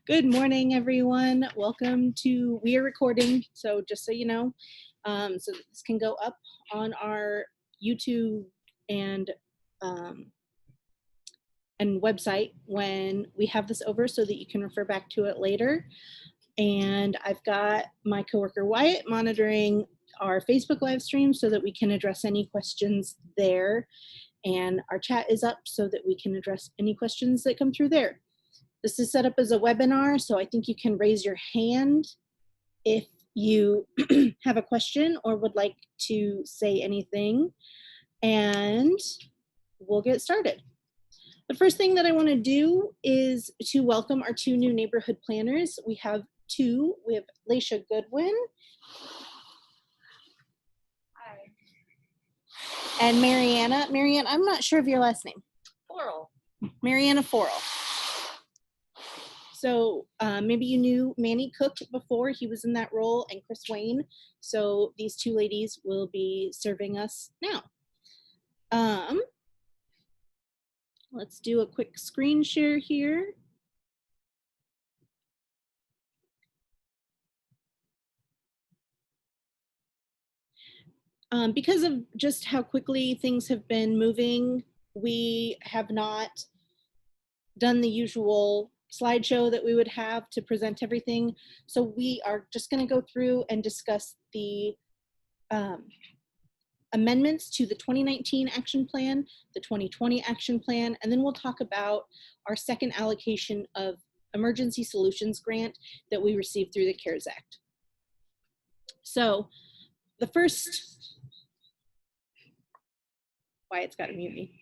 Good morning, everyone. Welcome to, we are recording, so just so you know, so that this can go up on our YouTube and website when we have this over so that you can refer back to it later. And I've got my coworker Wyatt monitoring our Facebook live stream so that we can address any questions there. And our chat is up so that we can address any questions that come through there. This is set up as a webinar, so I think you can raise your hand if you have a question or would like to say anything, and we'll get started. The first thing that I want to do is to welcome our two new neighborhood planners. We have two. We have Laisha Goodwin. Hi. And Mariana. Mariana, I'm not sure of your last name. Floral. Mariana Forel. So maybe you knew Manny Cook before, he was in that role, and Chris Wayne. So these two ladies will be serving us now. Let's do a quick screen share here. Because of just how quickly things have been moving, we have not done the usual slideshow that we would have to present everything. So we are just going to go through and discuss the amendments to the 2019 action plan, the 2020 action plan, and then we'll talk about our second allocation of emergency solutions grant that we received through the CARES Act. So the first, Wyatt's got to mute me.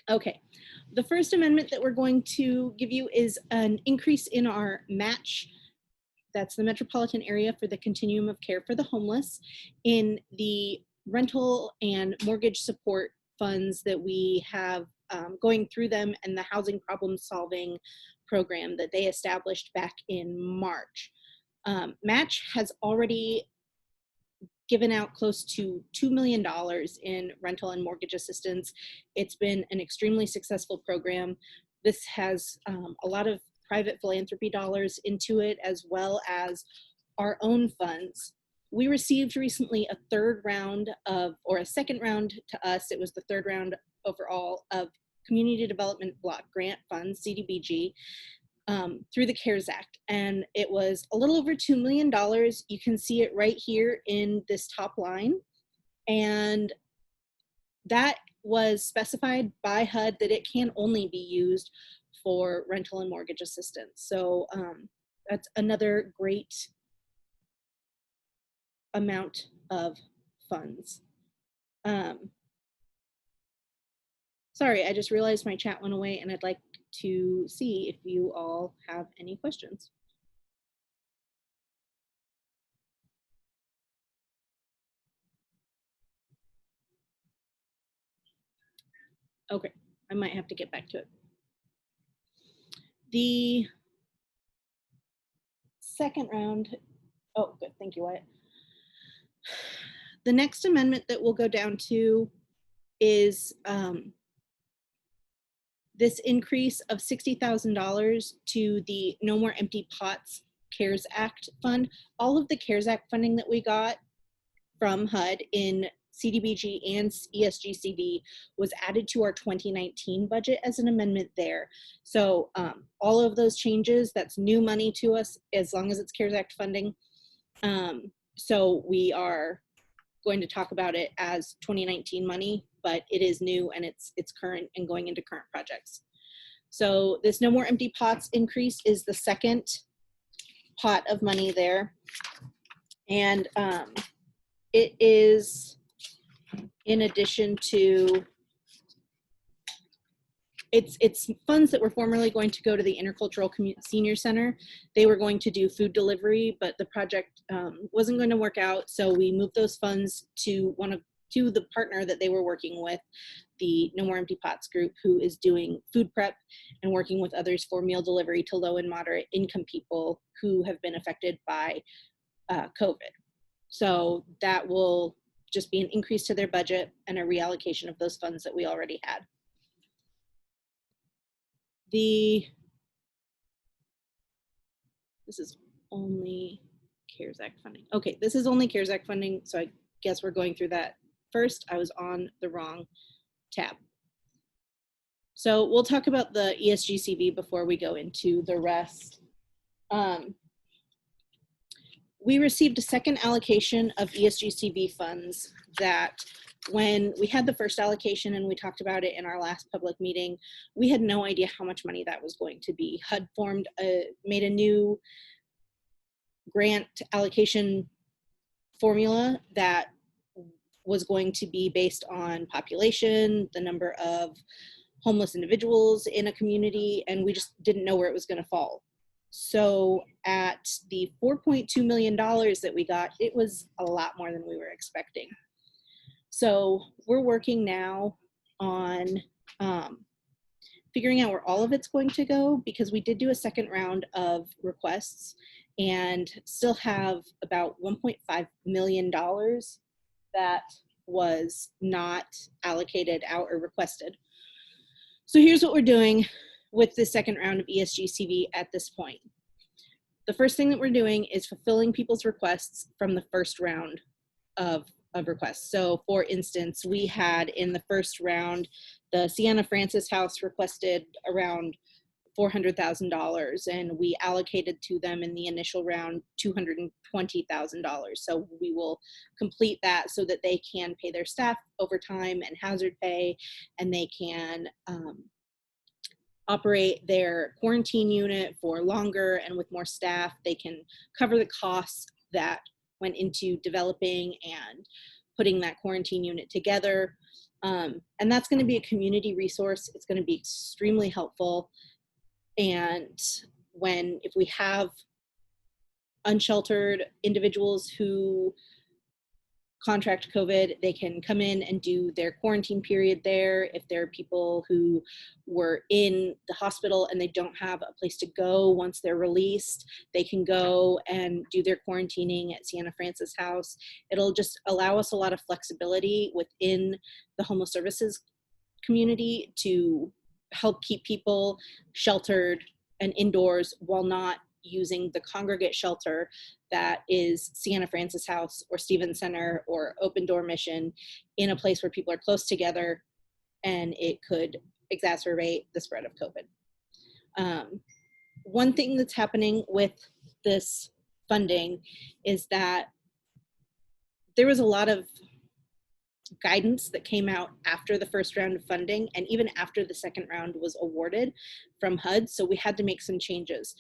Okay, the first amendment that we're going to give you is an increase in our match. That's the metropolitan area for the continuum of care for the homeless in the rental and mortgage support funds that we have going through them, and the housing problem solving program that they established back in March. Match has already given out close to $2 million in rental and mortgage assistance. It's been an extremely successful program. This has a lot of private philanthropy dollars into it, as well as our own funds. We received recently a third round of, or a second round to us, it was the third round overall of Community Development Block Grant Funds, CDBG, through the CARES Act, and it was a little over $2 million. You can see it right here in this top line, and that was specified by HUD that it can only be used for rental and mortgage assistance. So that's another great amount of funds. Sorry, I just realized my chat went away, and I'd like to see if you all have any questions. Okay, I might have to get back to it. The second round, oh, good, thank you, Wyatt. The next amendment that we'll go down to is this increase of $60,000 to the No More Empty Pots CARES Act fund. All of the CARES Act funding that we got from HUD in CDBG and ESGCD was added to our 2019 budget as an amendment there. So all of those changes, that's new money to us as long as it's CARES Act funding. So we are going to talk about it as 2019 money, but it is new and it's current and going into current projects. So this No More Empty Pots increase is the second pot of money there. And it is in addition to, it's funds that were formerly going to go to the Intercultural Senior Center. They were going to do food delivery, but the project wasn't going to work out. So we moved those funds to the partner that they were working with, the No More Empty Pots group, who is doing food prep and working with others for meal delivery to low and moderate income people who have been affected by COVID. So that will just be an increase to their budget and a reallocation of those funds that we already had. This is only CARES Act funding. Okay, this is only CARES Act funding, so I guess we're going through that first. I was on the wrong tab. So we'll talk about the ESGCV before we go into the rest. We received a second allocation of ESGCV funds that when we had the first allocation and we talked about it in our last public meeting, we had no idea how much money that was going to be. HUD made a new grant allocation formula that was going to be based on population, the number of homeless individuals in a community, and we just didn't know where it was going to fall. So at the $4.2 million that we got, it was a lot more than we were expecting. So we're working now on figuring out where all of it's going to go, because we did do a second round of requests and still have about $1.5 million that was not allocated out or requested. So here's what we're doing with the second round of ESGCV at this point. The first thing that we're doing is fulfilling people's requests from the first round of requests. So for instance, we had in the first round, the Sienna Francis House requested around $400,000, and we allocated to them in the initial round $220,000. So we will complete that so that they can pay their staff overtime and hazard pay, and they can operate their quarantine unit for longer, and with more staff, they can cover the costs that went into developing and putting that quarantine unit together. And that's going to be a community resource. It's going to be extremely helpful. And if we have unsheltered individuals who contract COVID, they can come in and do their quarantine period there. If there are people who were in the hospital and they don't have a place to go once they're released, they can go and do their quarantining at Sienna Francis House. It'll just allow us a lot of flexibility within the homeless services community to help keep people sheltered and indoors while not using the congregate shelter that is Sienna Francis House or Stevens Center or Open Door Mission, in a place where people are close together and it could exacerbate the spread of COVID. One thing that's happening with this funding is that there was a lot of guidance that came out after the first round of funding and even after the second round was awarded from HUD, so we had to make some changes.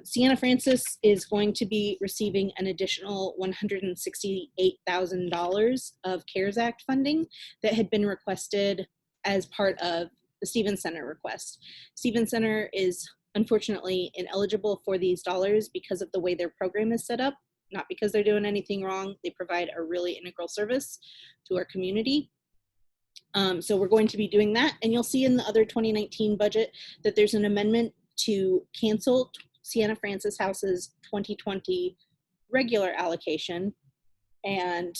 Sienna Francis is going to be receiving an additional $168,000 of CARES Act funding that had been requested as part of the Stevens Center request. Stevens Center is unfortunately ineligible for these dollars because of the way their program is set up, not because they're doing anything wrong. They provide a really integral service to our community. So we're going to be doing that. And you'll see in the other 2019 budget that there's an amendment to cancel Sienna Francis House's 2020 regular allocation and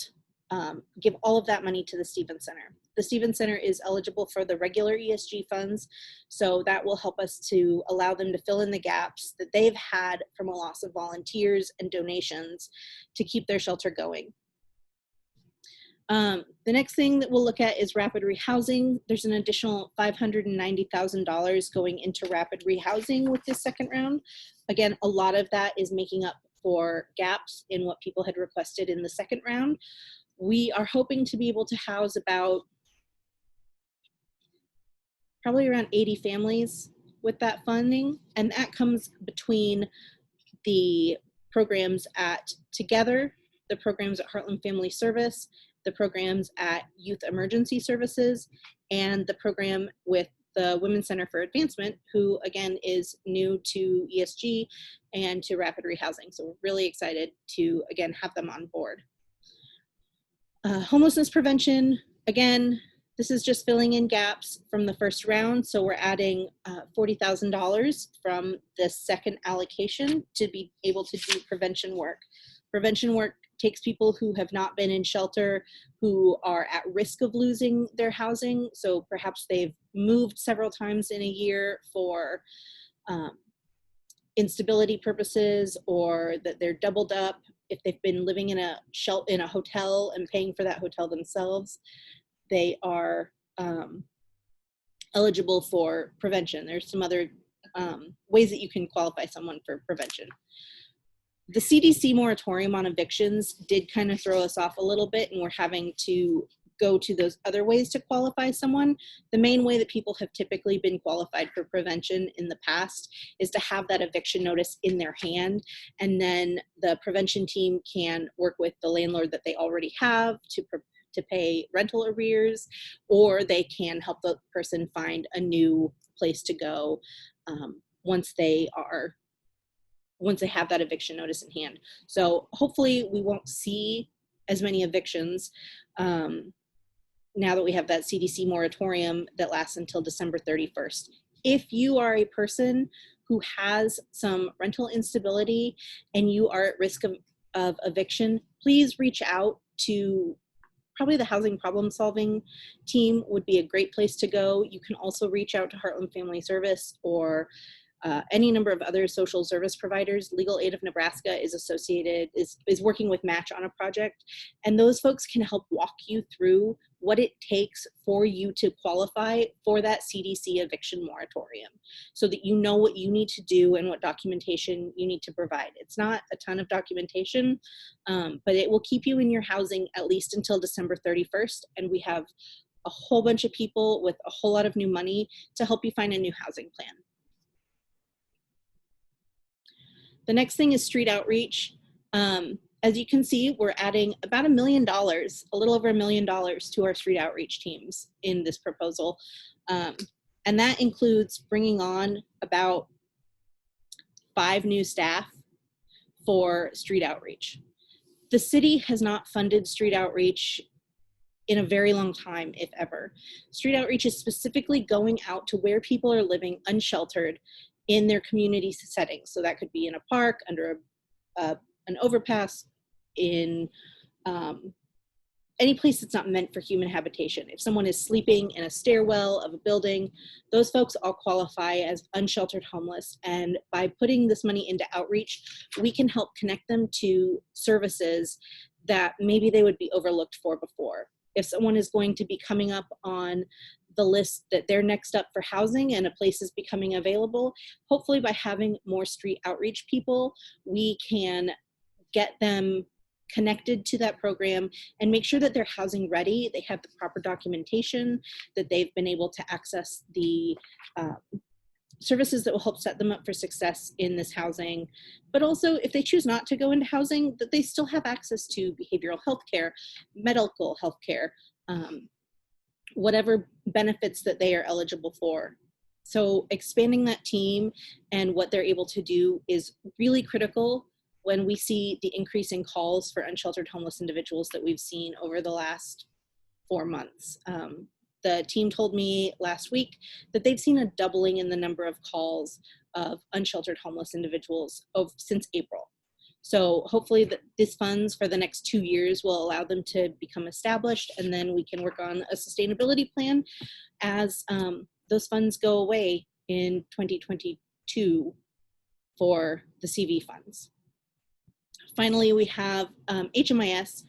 give all of that money to the Stevens Center. The Stevens Center is eligible for the regular ESG funds, so that will help us to allow them to fill in the gaps that they've had from a loss of volunteers and donations to keep their shelter going. The next thing that we'll look at is rapid rehousing. There's an additional $590,000 going into rapid rehousing with this second round. Again, a lot of that is making up for gaps in what people had requested in the second round. We are hoping to be able to house about probably around 80 families with that funding, and that comes between the programs at Together, the programs at Heartland Family Service, the programs at Youth Emergency Services, and the program with the Women's Center for Advancement, who again is new to ESG and to rapid rehousing. So we're really excited to again have them on board. Homelessness prevention, again, this is just filling in gaps from the first round. So we're adding $40,000 from the second allocation to be able to do prevention work. Prevention work takes people who have not been in shelter, who are at risk of losing their housing. So perhaps they've moved several times in a year for instability purposes, or that they're doubled up if they've been living in a hotel and paying for that hotel themselves. They are eligible for prevention. There's some other ways that you can qualify someone for prevention. The CDC moratorium on evictions did kind of throw us off a little bit, and we're having to go to those other ways to qualify someone. The main way that people have typically been qualified for prevention in the past is to have that eviction notice in their hand, and then the prevention team can work with the landlord that they already have to pay rental arrears, or they can help the person find a new place to go once they have that eviction notice in hand. So hopefully we won't see as many evictions now that we have that CDC moratorium that lasts until December 31st. If you are a person who has some rental instability and you are at risk of eviction, please reach out to probably the housing problem solving team would be a great place to go. You can also reach out to Heartland Family Service or any number of other social service providers. Legal Aid of Nebraska is working with Match on a project, and those folks can help walk you through what it takes for you to qualify for that CDC eviction moratorium, so that you know what you need to do and what documentation you need to provide. It's not a ton of documentation, but it will keep you in your housing at least until December 31st, and we have a whole bunch of people with a whole lot of new money to help you find a new housing plan. The next thing is street outreach. As you can see, we're adding about $1 million, a little over $1 million to our street outreach teams in this proposal. And that includes bringing on about 5 new staff for street outreach. The city has not funded street outreach in a very long time, if ever. Street outreach is specifically going out to where people are living unsheltered in their community settings. So that could be in a park, under an overpass, in any place that's not meant for human habitation. If someone is sleeping in a stairwell of a building, those folks all qualify as unsheltered homeless. And by putting this money into outreach, we can help connect them to services that maybe they would be overlooked for before. If someone is going to be coming up on the list that they're next up for housing and a place is becoming available, hopefully by having more street outreach people, we can get them connected to that program and make sure that they're housing ready, they have the proper documentation, that they've been able to access the services that will help set them up for success in this housing. But also, if they choose not to go into housing, that they still have access to behavioral health care, medical health care, whatever benefits that they are eligible for. So expanding that team and what they're able to do is really critical when we see the increase in calls for unsheltered homeless individuals that we've seen over the last 4 months. The team told me last week that they've seen a doubling in the number of calls of unsheltered homeless individuals since April. So hopefully these funds for the next 2 years will allow them to become established, and then we can work on a sustainability plan as those funds go away in 2022 for the CV funds. Finally, we have Hmis.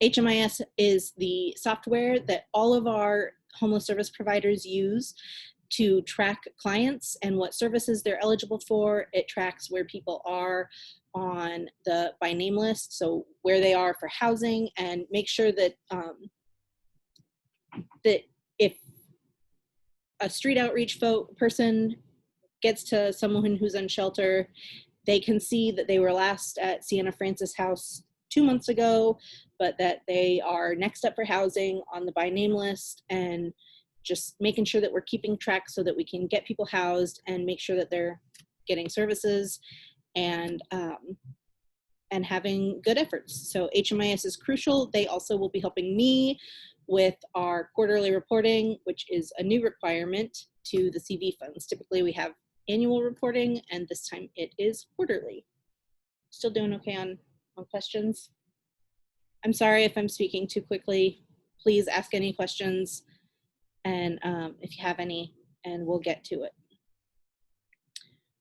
Hmis is the software that all of our homeless service providers use to track clients and what services they're eligible for. It tracks where people are on the by name list, so where they are for housing, and make sure that that if a street outreach person gets to someone who's unsheltered, they can see that they were last at Sienna Francis House 2 months ago, but that they are next up for housing on the by name list, and just making sure that we're keeping track so that we can get people housed and make sure that they're getting services and having good efforts. So Hmis is crucial. They also will be helping me with our quarterly reporting, which is a new requirement to the CV funds. Typically we have annual reporting, and this time it is quarterly. Still doing okay on questions? I'm sorry if I'm speaking too quickly. Please ask any questions, and if you have any, and we'll get to it.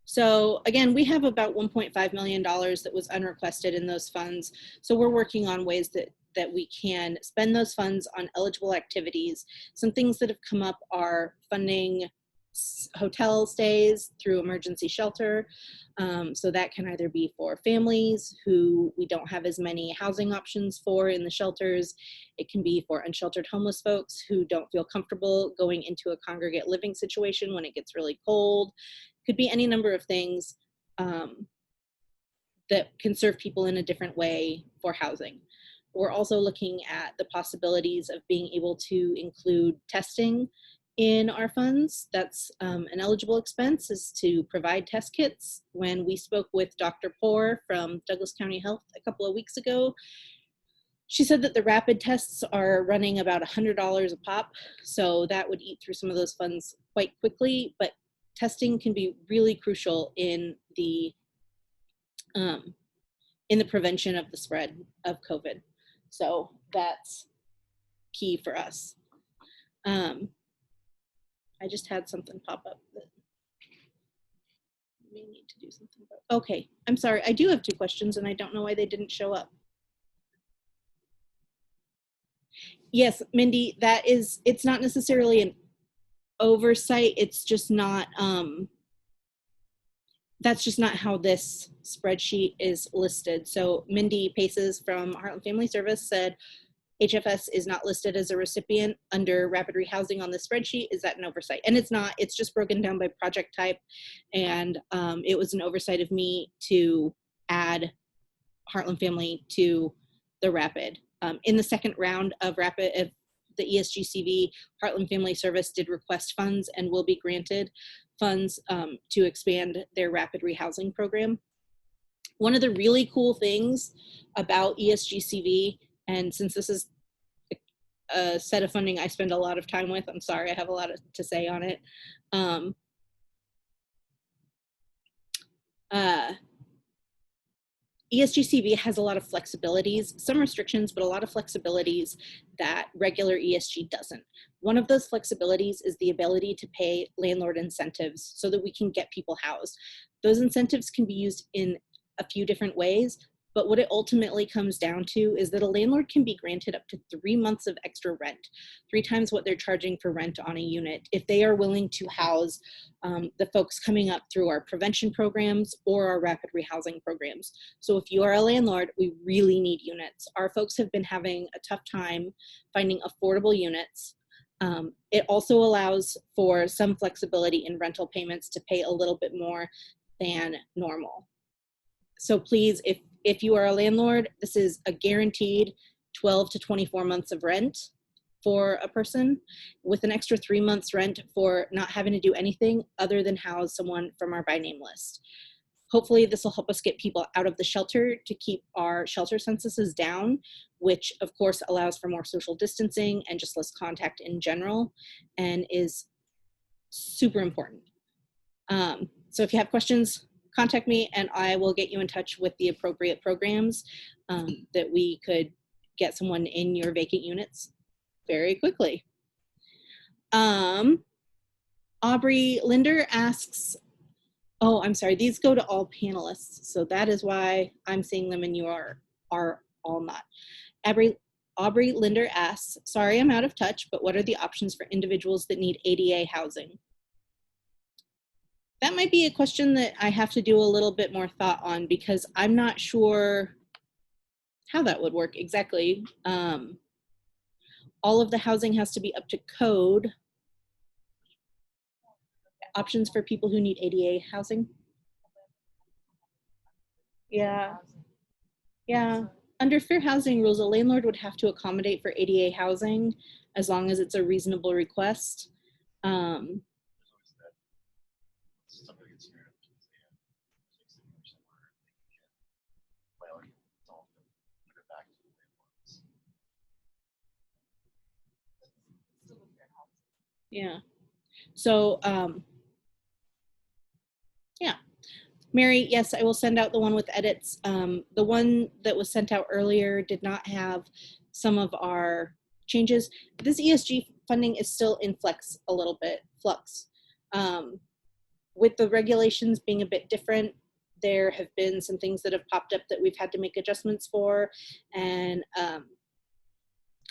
So again, we have about $1.5 million that was unrequested in those funds. So we're working on ways that we can spend those funds on eligible activities. Some things that have come up are funding hotel stays through emergency shelter. So that can either be for families who we don't have as many housing options for in the shelters. It can be for unsheltered homeless folks who don't feel comfortable going into a congregate living situation when it gets really cold. Could be any number of things that can serve people in a different way for housing. We're also looking at the possibilities of being able to include testing in our funds. That's an eligible expense, is to provide test kits. When we spoke with Dr. Poor from Douglas County Health a couple of weeks ago, she said that the rapid tests are running about $100 a pop. So that would eat through some of those funds quite quickly, but testing can be really crucial in the prevention of the spread of COVID. So that's key for us. I just had something pop up that we need to do something about. Okay, I'm sorry. I do have 2 questions and I don't know why they didn't show up. Yes, Mindy, it's not necessarily an oversight. It's just not, that's just not how this spreadsheet is listed. So Mindy Paces from Heartland Family Service said, HFS is not listed as a recipient under rapid rehousing on the spreadsheet. Is that an oversight? And it's not, it's just broken down by project type. And it was an oversight of me to add Heartland Family to the rapid. In the second round of rapid, of the ESGCV, Heartland Family Service did request funds and will be granted funds to expand their rapid rehousing program. One of the really cool things about ESGCV, and since this is a set of funding I spend a lot of time with, I'm sorry, I have a lot to say on it. ESGCV has a lot of flexibilities, some restrictions, but a lot of flexibilities that regular ESG doesn't. One of those flexibilities is the ability to pay landlord incentives so that we can get people housed. Those incentives can be used in a few different ways, but what it ultimately comes down to is that a landlord can be granted up to 3 months of extra rent, 3 times what they're charging for rent on a unit, if they are willing to house the folks coming up through our prevention programs or our rapid rehousing programs. So if you are a landlord, we really need units. Our folks have been having a tough time finding affordable units. It also allows for some flexibility in rental payments to pay a little bit more than normal. So please, if you are a landlord, this is a guaranteed 12 to 24 months of rent for a person, with an extra 3 months rent for not having to do anything other than house someone from our by name list. Hopefully this will help us get people out of the shelter to keep our shelter censuses down, which of course allows for more social distancing and just less contact in general, and is super important. So if you have questions, contact me and I will get you in touch with the appropriate programs that we could get someone in your vacant units very quickly. Aubrey Linder asks, oh, I'm sorry, these go to all panelists. So that is why I'm seeing them and you are all not. Aubrey Linder asks, sorry, I'm out of touch, but what are the options for individuals that need ADA housing? That might be a question that I have to do a little bit more thought on because I'm not sure how that would work exactly. All of the housing has to be up to code. Options for people who need ADA housing? Yeah. Yeah. Under fair housing rules, a landlord would have to accommodate for ADA housing as long as it's a reasonable request. Yeah. So, yeah. Mary, yes, I will send out the one with edits. The one that was sent out earlier did not have some of our changes. This ESG funding is still in flux a little bit, with the regulations being a bit different. There have been some things that have popped up that we've had to make adjustments for, and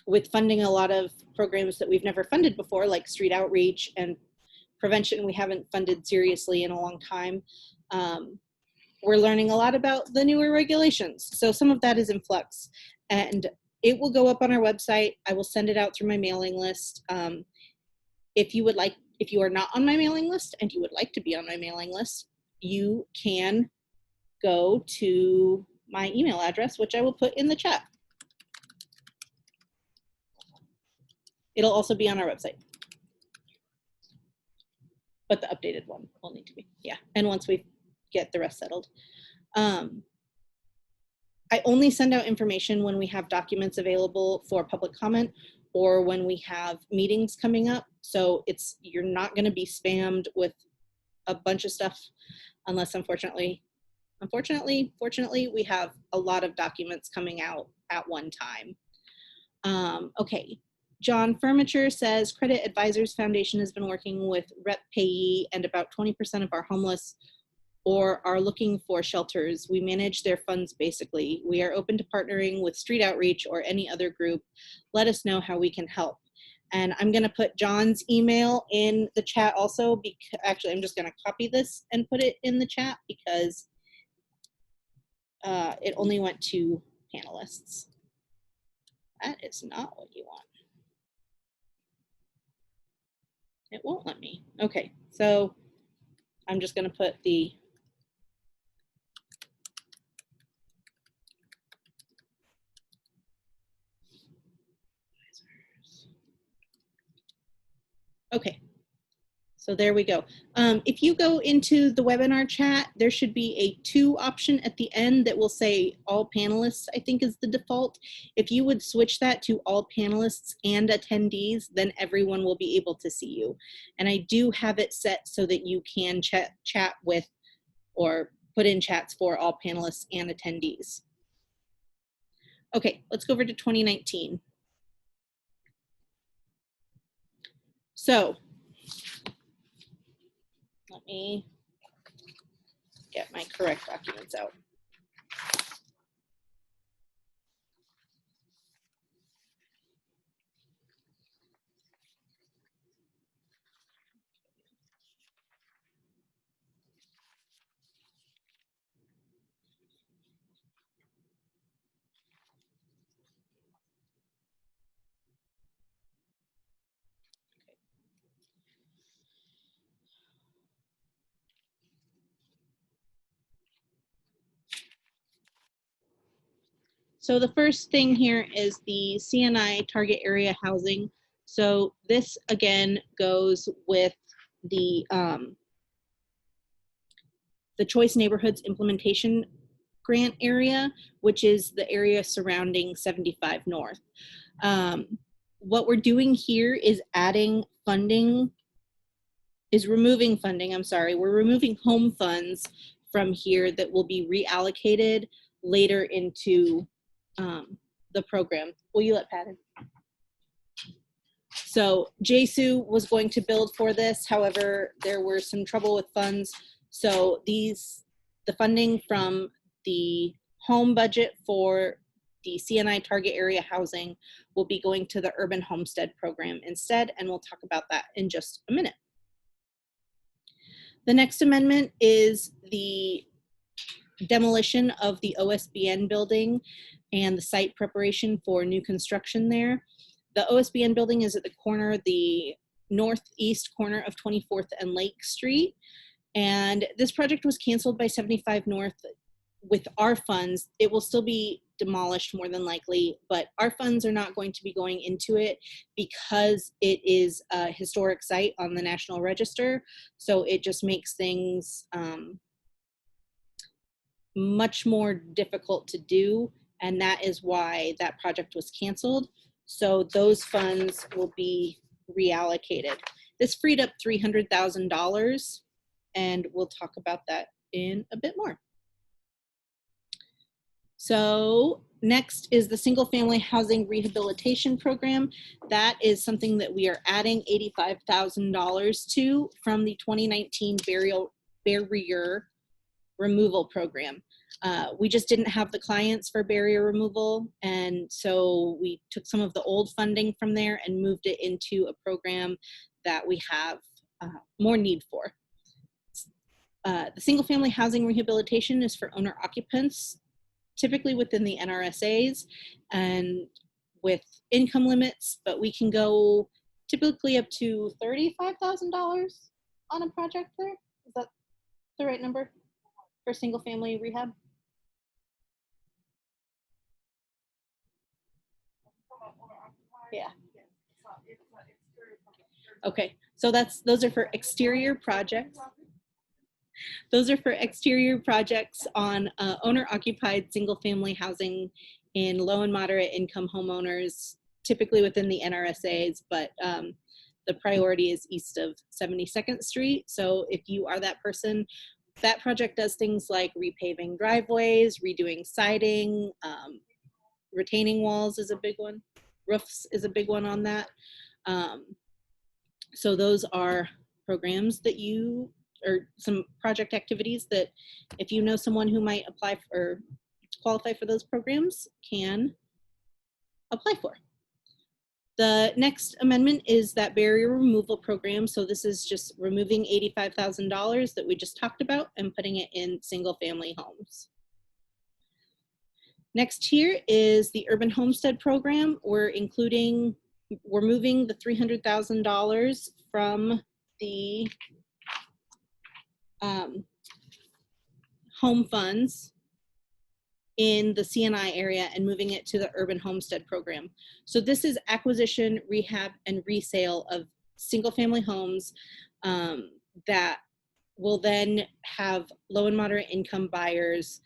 with funding a lot of programs that we've never funded before, like street outreach and prevention, we haven't funded seriously in a long time. We're learning a lot about the newer regulations. So some of that is in flux, and it will go up on our website. I will send it out through my mailing list. If you are not on my mailing list and you would like to be on my mailing list, you can go to my email address, which I will put in the chat. It'll also be on our website, but the updated one will need to be, yeah. And once we get the rest settled. I only send out information when we have documents available for public comment or when we have meetings coming up. So you're not going to be spammed with a bunch of stuff unless fortunately, we have a lot of documents coming out at one time. Okay. John Furniture says, Credit Advisors Foundation has been working with Rep Payee and about 20% of our homeless or are looking for shelters. We manage their funds basically. We are open to partnering with Street Outreach or any other group. Let us know how we can help. And I'm gonna put John's email in the chat also, because actually I'm just gonna copy this and put it in the chat because it only went to panelists. That is not what you want. It won't let me. Okay, so I'm just gonna put the okay, so there we go. If you go into the webinar chat, there should be a to option at the end that will say all panelists, I think is the default. If you would switch that to all panelists and attendees, then everyone will be able to see you. And I do have it set so that you can chat with or put in chats for all panelists and attendees. Okay, let's go over to 2019. So let me get my correct documents out. So the first thing here is the CNI target area housing. So this again goes with the Choice Neighborhoods Implementation Grant area, which is the area surrounding 75 North. What we're doing here is adding funding, removing funding, I'm sorry, we're removing home funds from here that will be reallocated later into the program. Will you let Pat in? So JSU was going to build for this. However, there were some trouble with funds. So the funding from the home budget for the CNI target area housing will be going to the Urban Homestead program instead. And we'll talk about that in just a minute. The next amendment is the demolition of the Osbn building and the site preparation for new construction there. The Osbn building is at the corner, the northeast corner of 24th and Lake Street. And this project was canceled by 75 North with our funds. It will still be demolished more than likely, but our funds are not going to be going into it because it is a historic site on the National Register. So it just makes things much more difficult to do. And that is why that project was canceled. So those funds will be reallocated. This freed up $300,000, and we'll talk about that in a bit more. So next is the single family housing rehabilitation program. That is something that we are adding $85,000 to from the 2019 barrier removal program. We just didn't have the clients for barrier removal, and so we took some of the old funding from there and moved it into a program that we have more need for. The single family housing rehabilitation is for owner occupants, typically within the NRSAs and with income limits, but we can go typically up to $35,000 on a project there. Is that the right number for single family rehab? Yeah. Okay, so those are for exterior projects. Those are for exterior projects on owner-occupied single-family housing in low and moderate income homeowners, typically within the NRSAs, but the priority is east of 72nd Street. So if you are that person, that project does things like repaving driveways, redoing siding, retaining walls is a big one. Roofs is a big one on that. So those are programs that you, or some project activities that if you know someone who might apply for, or qualify for those programs, can apply for. The next amendment is that barrier removal program. So this is just removing $85,000 that we just talked about and putting it in single family homes. Next here is the Urban Homestead program. We're moving the $300,000 from the home funds in the CNI area and moving it to the Urban Homestead program. So this is acquisition, rehab, and resale of single family homes that will then have low and moderate income buyers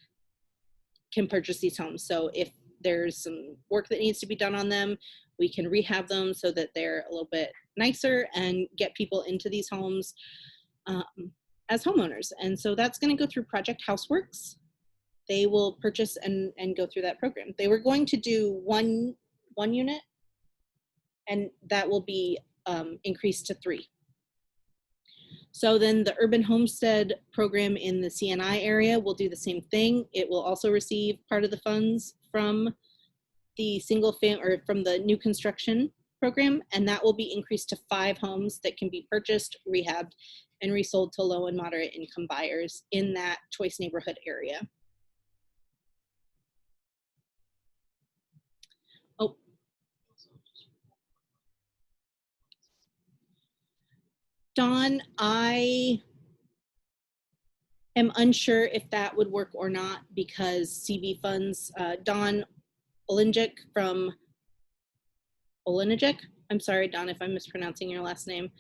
can purchase these homes. So if there's some work that needs to be done on them, we can rehab them so that they're a little bit nicer and get people into these homes as homeowners. And so that's going to go through Project Houseworks. They will purchase and go through that program. They were going to do one unit, and that will be increased to 3. So then the Urban Homestead program in the CNI area will do the same thing. It will also receive part of the funds from the from the new construction program, and that will be increased to 5 homes that can be purchased, rehabbed, and resold to low and moderate income buyers in that choice neighborhood area. Oh. Dawn, I am unsure if that would work or not because CV funds, Dawn Olinick from Olinick, I'm sorry, Dawn, if I'm mispronouncing your last name.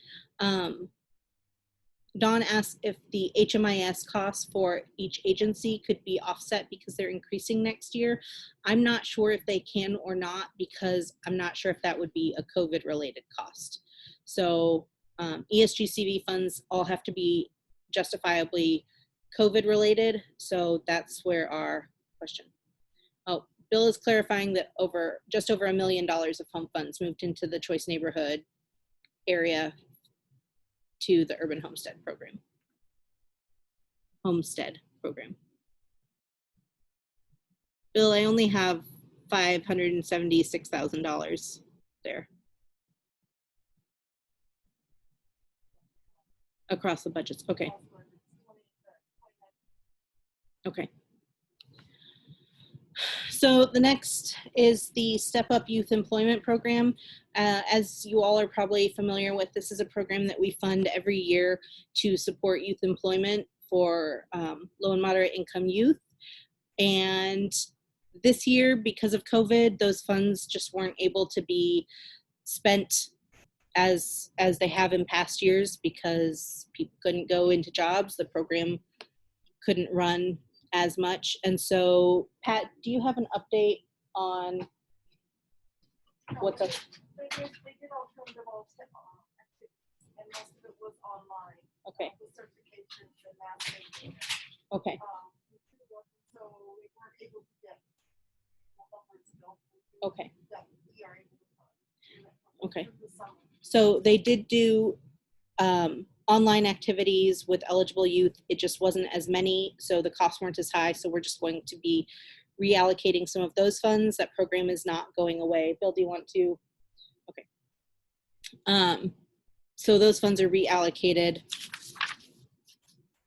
Dawn asked if the HMIS costs for each agency could be offset because they're increasing next year. I'm not sure if they can or not because I'm not sure if that would be a COVID related cost. So ESG CV funds all have to be justifiably COVID related. So that's where our question. Oh, Bill is clarifying that just over $1 million of home funds moved into the choice neighborhood area to the Urban Homestead program. Bill, I only have $576,000 there across the budgets. Okay. Okay. So the next is the Step Up Youth Employment Program. As you all are probably familiar with, this is a program that we fund every year to support youth employment for low and moderate income youth. And this year, because of COVID, those funds just weren't able to be spent as they have in past years because people couldn't go into jobs. The program couldn't run as much. And so, Pat, do you have an update on what the... and most of it was online. Okay. With certifications and master's. Okay. So we weren't able to get the numbers built. Okay. That we are able to find. Okay. Through the summer. So they did do online activities with eligible youth. It just wasn't as many, so the costs weren't as high. So we're just going to be reallocating some of those funds. That program is not going away. Bill, do you want to? Okay. So those funds are reallocated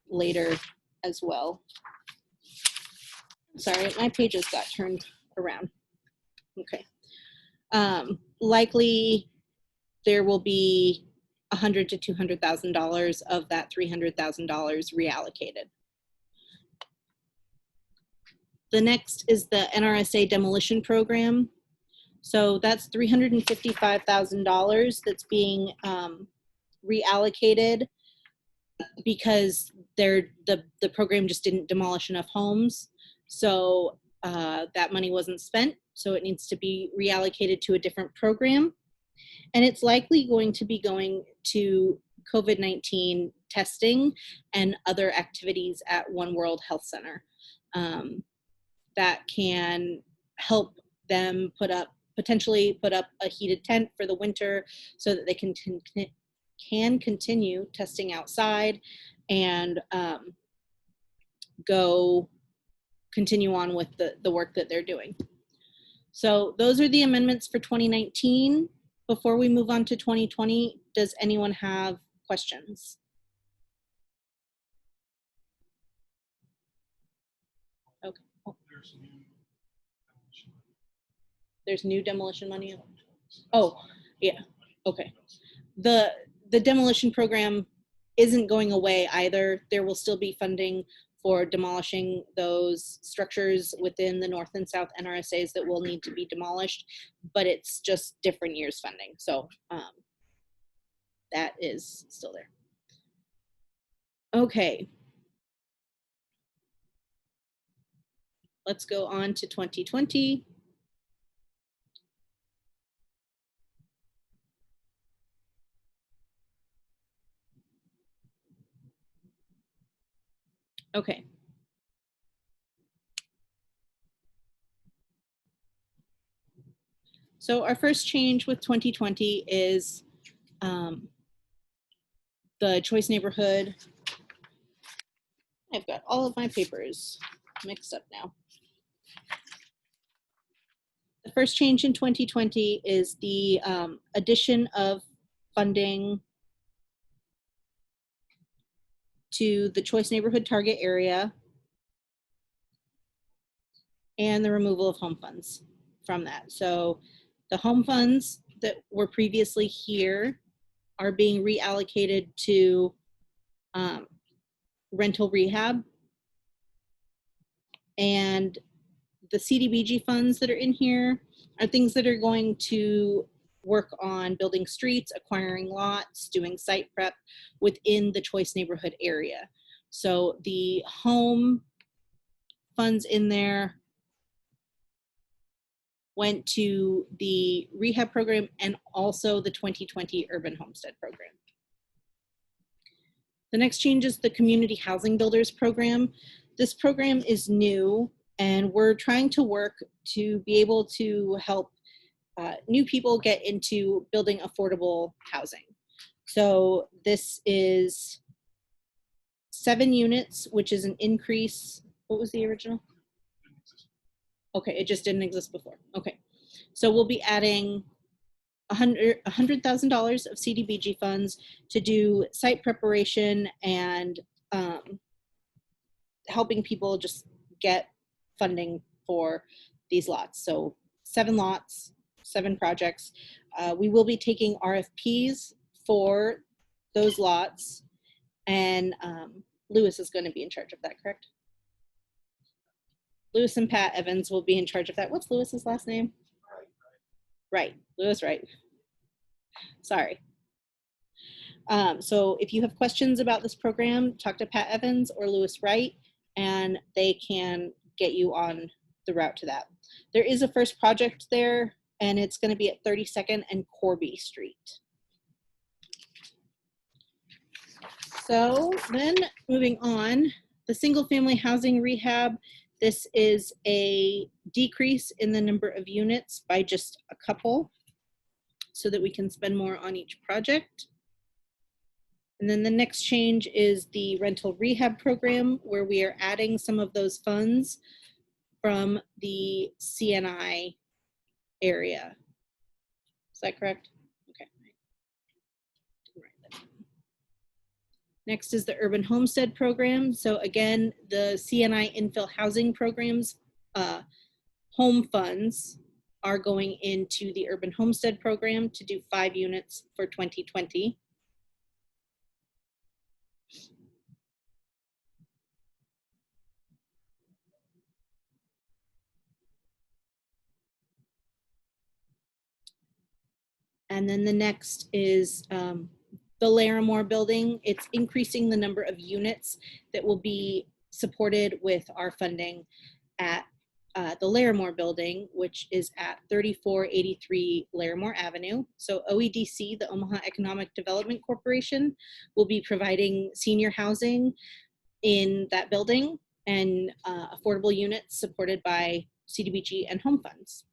later as well. Sorry, my pages got turned around. Okay. Likely there will be $100,000 to $200,000 of that $300,000 reallocated. The next is the NRSA demolition program. So that's $355,000 that's being reallocated because the program just didn't demolish enough homes. So that money wasn't spent. So it needs to be reallocated to a different program. And it's likely going to be going to COVID-19 testing and other activities at One World Health Center that can help them potentially put up a heated tent for the winter so that they can continue testing outside and continue on with the work that they're doing. So those are the amendments for 2019. Before we move on to 2020, does anyone have questions? Okay. Oh. There's new demolition money. Oh, yeah. Okay. The demolition program isn't going away either. There will still be funding for demolishing those structures within the North and South NRSAs that will need to be demolished, but it's just different years funding. So that is still there. Okay. Let's go on to 2020. Okay. So our first change with 2020 is the choice neighborhood. I've got all of my papers mixed up now. The first change in 2020 is the addition of funding to the choice neighborhood target area and the removal of home funds from that. So the home funds that were previously here are being reallocated to rental rehab, and the CDBG funds that are in here are things that are going to work on building streets, acquiring lots, doing site prep within the choice neighborhood area. So the home funds in there went to the rehab program and also the 2020 urban homestead program. The next change is the community housing builders program. This program is new, and we're trying to work to be able to help new people get into building affordable housing. So this is 7 units, which is an increase. What was the original? Okay, it just didn't exist before. Okay, so we'll be adding $100,000 of CDBG funds to do site preparation and helping people just get funding for these lots. So 7 lots, 7 projects. We will be taking RFPs for those lots, and Lewis is going to be in charge of that, correct? Lewis and Pat Evans will be in charge of that. What's Lewis's last name? Right, Lewis Wright. Sorry. So if you have questions about this program, talk to Pat Evans or Lewis Wright, and they can get you on the route to that. There is a first project there, and it's going to be at 32nd and Corby Street. So then moving on, the single family housing rehab, this is a decrease in the number of units by just a couple so that we can spend more on each project. And then the next change is the rental rehab program, where we are adding some of those funds from the CNI area. Is that correct? Okay. Next is the Urban Homestead program. So again, the CNI infill housing programs, home funds are going into the Urban Homestead program to do 5 units for 2020. And then the next is the Larimore building. It's increasing the number of units that will be supported with our funding at the Larimore building, which is at 3483 Larimore Avenue. So OEDC, the Omaha Economic Development Corporation, will be providing senior housing in that building and affordable units supported by CDBG and home funds.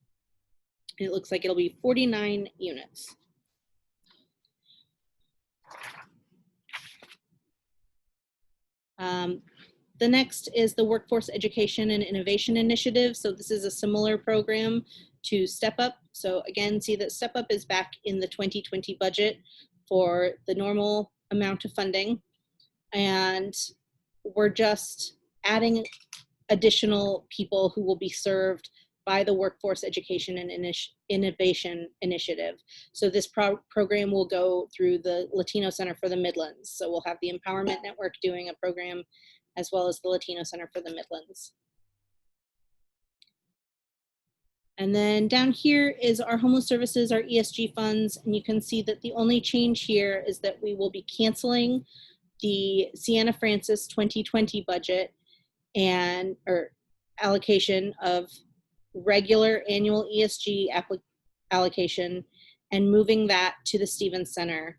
It looks like it'll be 49 units. The next is the Workforce Education and Innovation Initiative. So this is a similar program to Step Up. So again, see that Step Up is back in the 2020 budget for the normal amount of funding. And we're just adding additional people who will be served by the Workforce Education and Innovation Initiative. So this program will go through the Latino Center for the Midlands. So we'll have the Empowerment Network doing a program as well as the Latino Center for the Midlands. And then down here is our homeless services, our ESG funds. And you can see that the only change here is that we will be canceling the Sienna Francis 2020 budget and or allocation of regular annual ESG allocation and moving that to the Stevens Center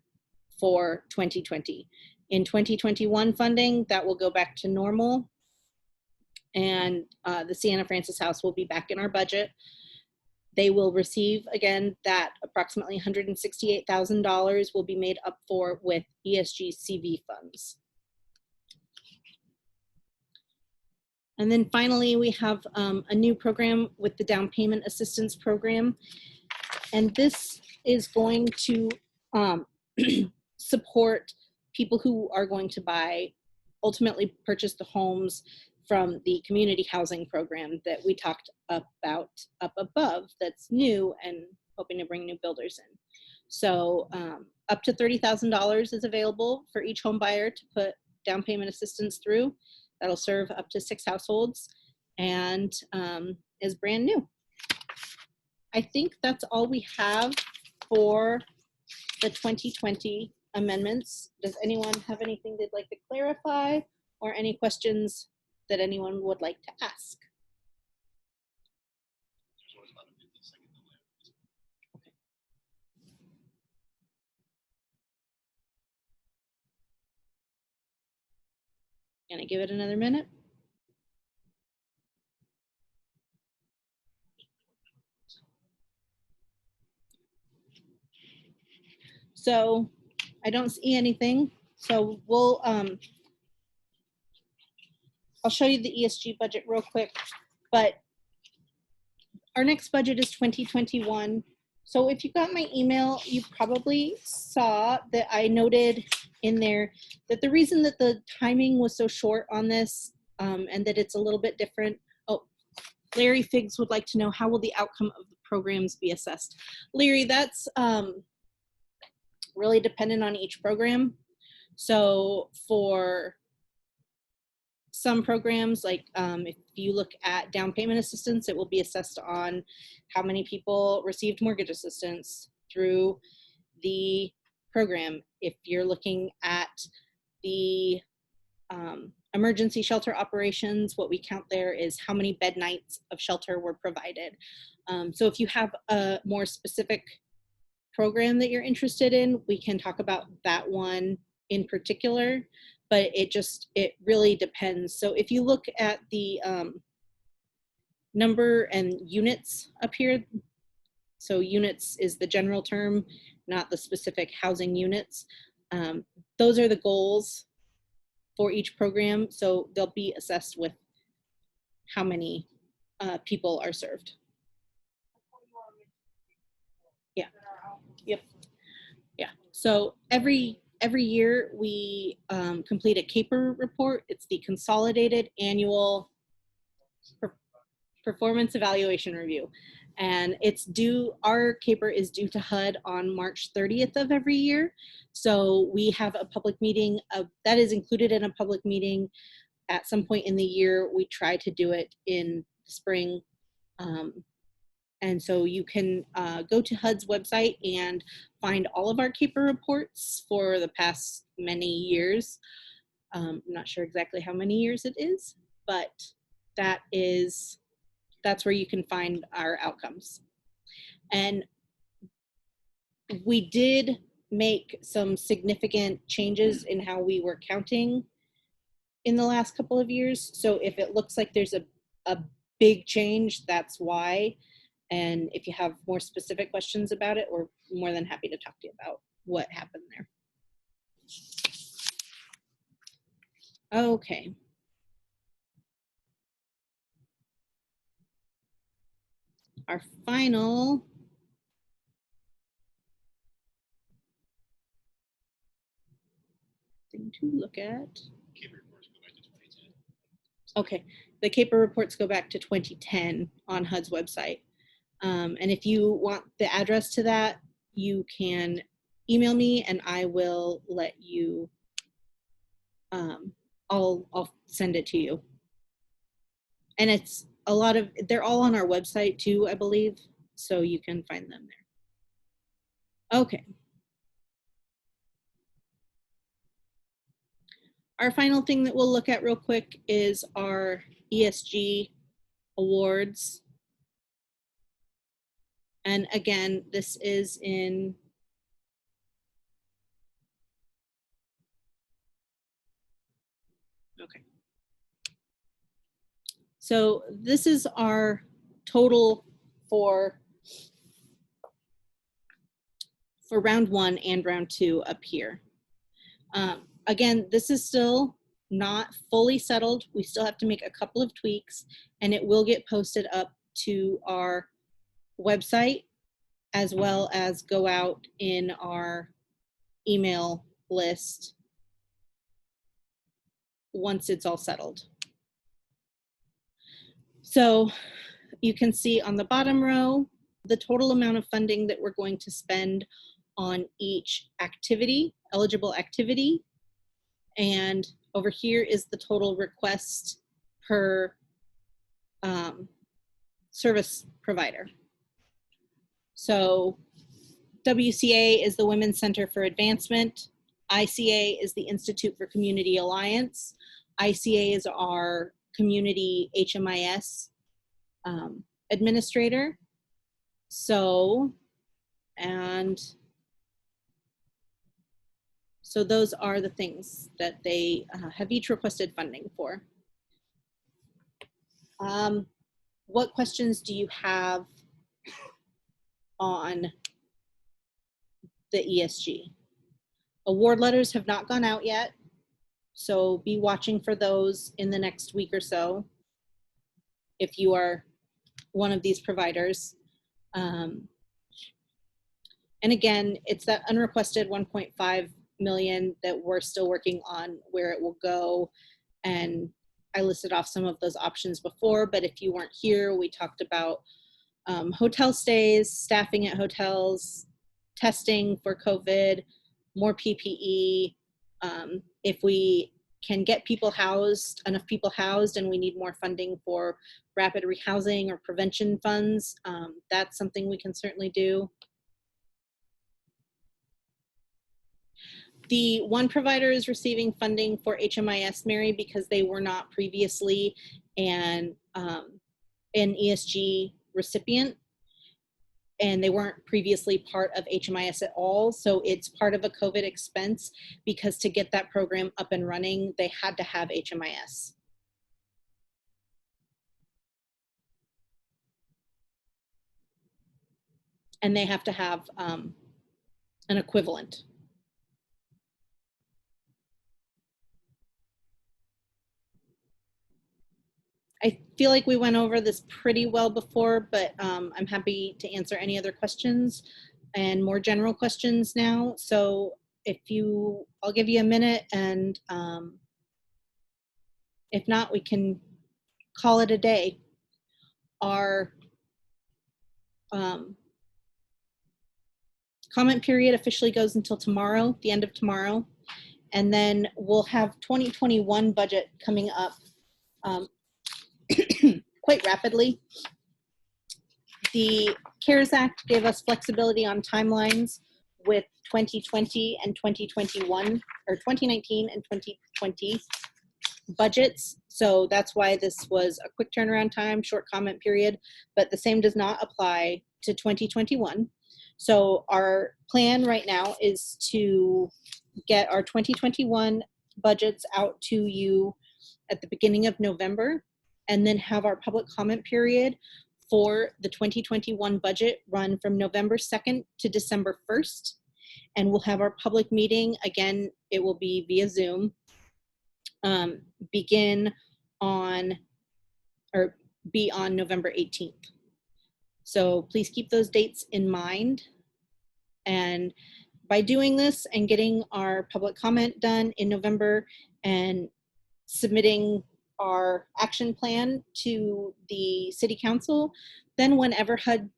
for 2020. In 2021 funding, that will go back to normal, and the Sienna Francis House will be back in our budget. They will receive, again, that approximately $168,000 will be made up for with ESG CV funds. And then finally, we have a new program with the Down Payment Assistance Program. And this is going to support people who are going to ultimately purchase the homes from the community housing program that we talked about up above that's new and hoping to bring new builders in. So up to $30,000 is available for each home buyer to put down payment assistance through. That'll serve up to 6 households and is brand new. I think that's all we have for the 2020 amendments. Does anyone have anything they'd like to clarify or any questions that anyone would like to ask? Okay. Gonna give it another minute. So I don't see anything. So we'll, I'll show you the ESG budget real quick, but our next budget is 2021. So if you got my email, you probably saw that I noted in there that the reason that the timing was so short on this and that it's a little bit different. Oh, Larry Figgs would like to know, how will the outcome of the programs be assessed? Larry, that's really dependent on each program. So for some programs, like if you look at down payment assistance, it will be assessed on how many people received mortgage assistance through the program. If you're looking at the emergency shelter operations, what we count there is how many bed nights of shelter were provided. So if you have a more specific program that you're interested in, we can talk about that one in particular, but it really depends. So if you look at the number and units up here, so units is the general term, not the specific housing units. Those are the goals for each program. So they'll be assessed with how many people are served. Yeah. Yep. Yeah. So every year we complete a CAPER report. It's the Consolidated Annual Performance Evaluation Review. And it's due, our CAPER is due to HUD on March 30th of every year. So we have a public meeting that is included in a public meeting at some point in the year. We try to do it in the spring. And so you can go to HUD's website and find all of our CAPER reports for the past many years. I'm not sure exactly how many years it is, but that's where you can find our outcomes. And we did make some significant changes in how we were counting in the last couple of years. So if it looks like there's a big change, that's why. And if you have more specific questions about it, we're more than happy to talk to you about what happened there. Okay. Our final thing to look at. Okay, the CAPER reports go back to 2010 on HUD's website. And if you want the address to that, you can email me and I will let you, I'll send it to you. And it's they're all on our website too, I believe, so you can find them there. Okay. Our final thing that we'll look at real quick is our ESG awards. And again, this is in okay. So this is our total for round 1 and round 2 up here. Again, this is still not fully settled. We still have to make a couple of tweaks, and it will get posted up to our website as well as go out in our email list once it's all settled. So you can see on the bottom row the total amount of funding that we're going to spend on each activity, eligible activity. And over here is the total request per service provider. So WCA is the Women's Center for Advancement. ICA is the Institute for Community Alliance. ICA is our community HMIS administrator. So those are the things that they have each requested funding for. What questions do you have on the ESG? Award letters have not gone out yet, so be watching for those in the next week or so if you are one of these providers. And again, it's that unrequested 1.5 million that we're still working on where it will go. And I listed off some of those options before, but if you weren't here, we talked about hotel stays, staffing at hotels, testing for COVID, more PPE. If we can get people housed, enough people housed, and we need more funding for rapid rehousing or prevention funds, that's something we can certainly do. The one provider is receiving funding for HMIS, Mary, because they were not previously an ESG recipient. and they weren't previously part of HMIS at all. So it's part of a COVID expense because to get that program up and running, they had to have HMIS. And they have to have an equivalent. I feel like we went over this pretty well before, but I'm happy to answer any other questions and more general questions now. So I'll give you a minute, and if not, we can call it a day. Our comment period officially goes until tomorrow, the end of tomorrow, and then we'll have 2021 budget coming up quite rapidly. The CARES Act gave us flexibility on timelines with 2020 and 2021, or 2019 and 2020 budgets. So that's why this was a quick turnaround time, short comment period, but the same does not apply to 2021. So our plan right now is to get our 2021 budgets out to you at the beginning of November, and then have our public comment period for the 2021 budget run from November 2nd to December 1st. And we'll have our public meeting, again, it will be via Zoom, be on November 18th. So please keep those dates in mind. And by doing this and getting our public comment done in November and submitting our action plan to the city council, then whenever HUD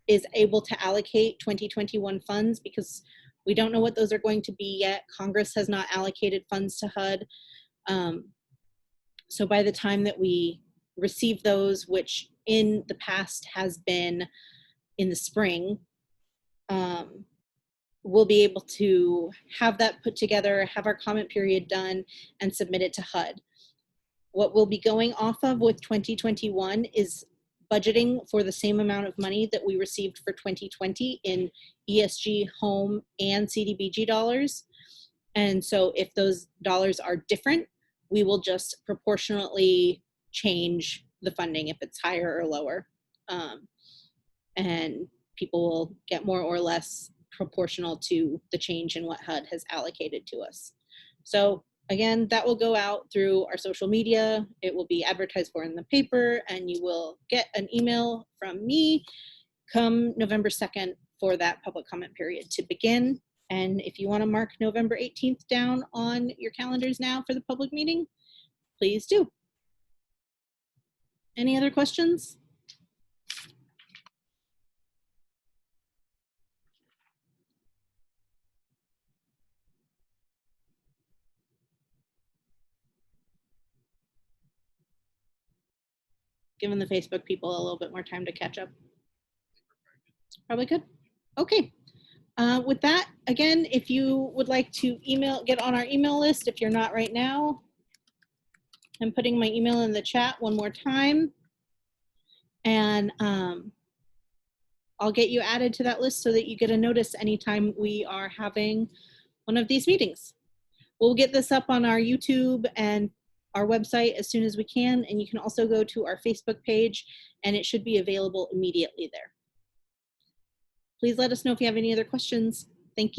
is able to allocate 2021 funds, because we don't know what those are going to be yet. Congress has not allocated funds to HUD. So by the time that we receive those, which in the past has been in the spring, we'll be able to have that put together, have our comment period done, and submit it to HUD. What we'll be going off of with 2021 is budgeting for the same amount of money that we received for 2020 in ESG, home, and CDBG dollars. And so if those dollars are different, we will just proportionately change the funding if it's higher or lower. And people will get more or less proportional to the change in what HUD has allocated to us. So again, that will go out through our social media. It will be advertised for in the paper, and you will get an email from me come November 2nd for that public comment period to begin. And if you want to mark November 18th down on your calendars now for the public meeting, please do. Any other questions? Giving the Facebook people a little bit more time to catch up. Probably good. Okay. With that, again, if you would like to get on our email list, if you're not right now, I'm putting my email in the chat one more time. And I'll get you added to that list so that you get a notice anytime we are having one of these meetings. We'll get this up on our YouTube and our website as soon as we can, and you can also go to our Facebook page, and it should be available immediately there. Please let us know if you have any other questions. Thank you.